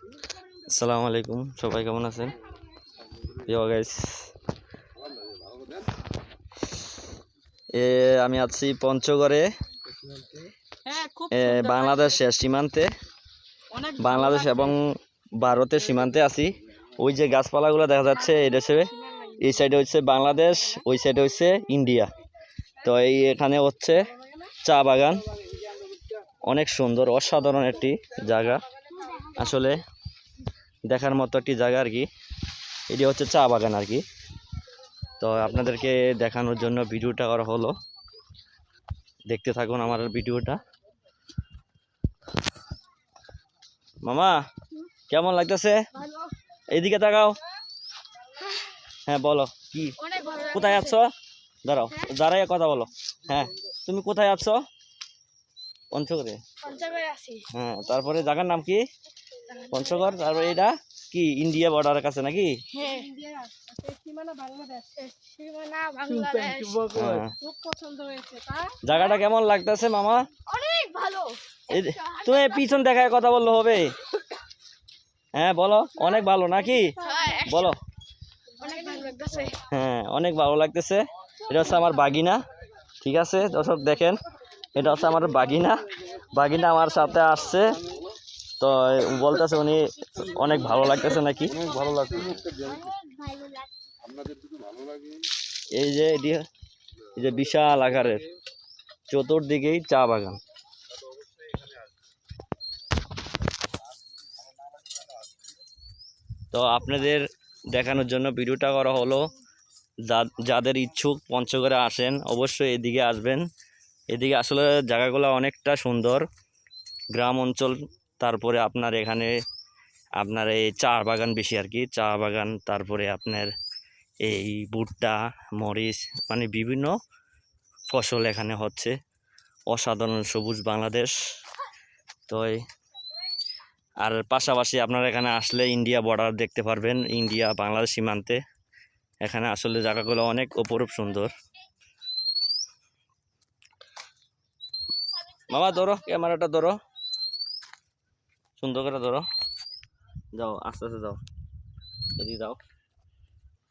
আসসালামু আলাইকুম, সবাই কেমন আছেন? গাইস, আমি আছি পঞ্চগড়ে, বাংলাদেশ সীমান্তে, বাংলাদেশ এবং ভারতের সীমান্তে আছি। ওই যে গাছপালাগুলো দেখা যাচ্ছে, এটা হচ্ছে এই সাইডে হচ্ছে বাংলাদেশ, ওই সাইডে হচ্ছে ইন্ডিয়া। তো এখানে হচ্ছে চা বাগান, অনেক সুন্দর, অসাধারণ একটি জায়গা, আসলে দেখার মতো একটি জায়গা আর কি। এটি হচ্ছে চা বাগান আর কি। তো আপনাদেরকে দেখানোর জন্য ভিডিওটা করা হলো, দেখতে থাকুন আমার ভিডিওটা। মামা, কেমন লাগতেছে? এইদিকে তাকাও। হ্যাঁ বলো, কি কোথায় আছো? দাঁড়াও, দাঁড়াই কথা বলো। হ্যাঁ, তুমি কোথায় আছো? পঞ্চগড়ে। হ্যাঁ, তারপরে জায়গার নাম কি? পঞ্চগড়। তারপরে এটা কি ইন্ডিয়া বর্ডারের কাছে নাকি? জায়গাটা কেমন লাগতেছে মামা? অনেক ভালো। তুমি পিছন দেখায় কথা বললে হবে? হ্যাঁ বলো, অনেক ভালো নাকি? বলো। হ্যাঁ, অনেক ভালো লাগতেছে। এটা হচ্ছে আমার বাগিনা, ঠিক আছে দর্শক দেখেন, এটা হচ্ছে আমার বাগিনা। বাগিনা আমার সাথে আসছে, তো বলতেছে উনি অনেক ভালো লাগতেছে নাকি? ভালো লাগছে। এই যে এটি, এই যে বিশাল আকারের, চতুর্দিকেই চা বাগান। তো আপনাদের দেখানোর জন্য ভিডিওটা করা হলো। যাদের ইচ্ছুক পঞ্চগড়ে আসেন, অবশ্যই এদিকে আসবেন। এদিকে আসলে জায়গাগুলো অনেকটা সুন্দর, গ্রাম অঞ্চল। তারপরে আপনার এখানে আপনার এই চা বাগান বেশি আর কি, চা বাগান। তারপরে আপনার এই ভুট্টা, মরিচ, মানে বিভিন্ন ফসল এখানে হচ্ছে। অসাধারণ সবুজ বাংলাদেশ। তো আর পাশাপাশি আপনারা এখানে আসলে ইন্ডিয়া বর্ডার দেখতে পারবেন, ইন্ডিয়া বাংলাদেশ সীমান্তে। এখানে আসলে জায়গাগুলো অনেক অপরূপ সুন্দর। মামা ধরো, ক্যামেরাটা ধরো, সুন্দর করে ধরো। যাও, আস্তে আস্তে যাও, এদিকে যাও,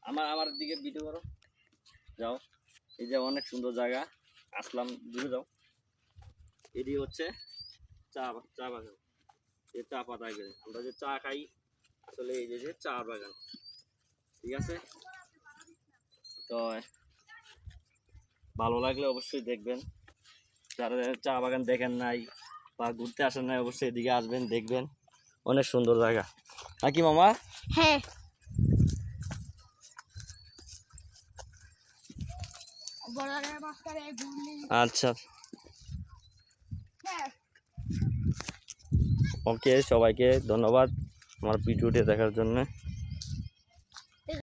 আমার দিকে ভিডিও করো। যাও, এই যে অনেক সুন্দর জায়গা, আসলাম, দূরে যাও। এটি হচ্ছে চা বাগান, এই চা পাতা গেলে আমরা যে চা খাই, আসলে এই যে চা বাগান, ঠিক আছে। তো ভালো লাগলে অবশ্যই দেখবেন, যারা চা বাগান দেখেন নাই বা ঘুরতে আসেন নাই, অবশ্যই এদিকে আসবেন, দেখবেন, অনেক সুন্দর জায়গা নাকি মামা? হ্যাঁ, আচ্ছা, ওকে, সবাইকে ধন্যবাদ আমার ভিডিওটি দেখার জন্য।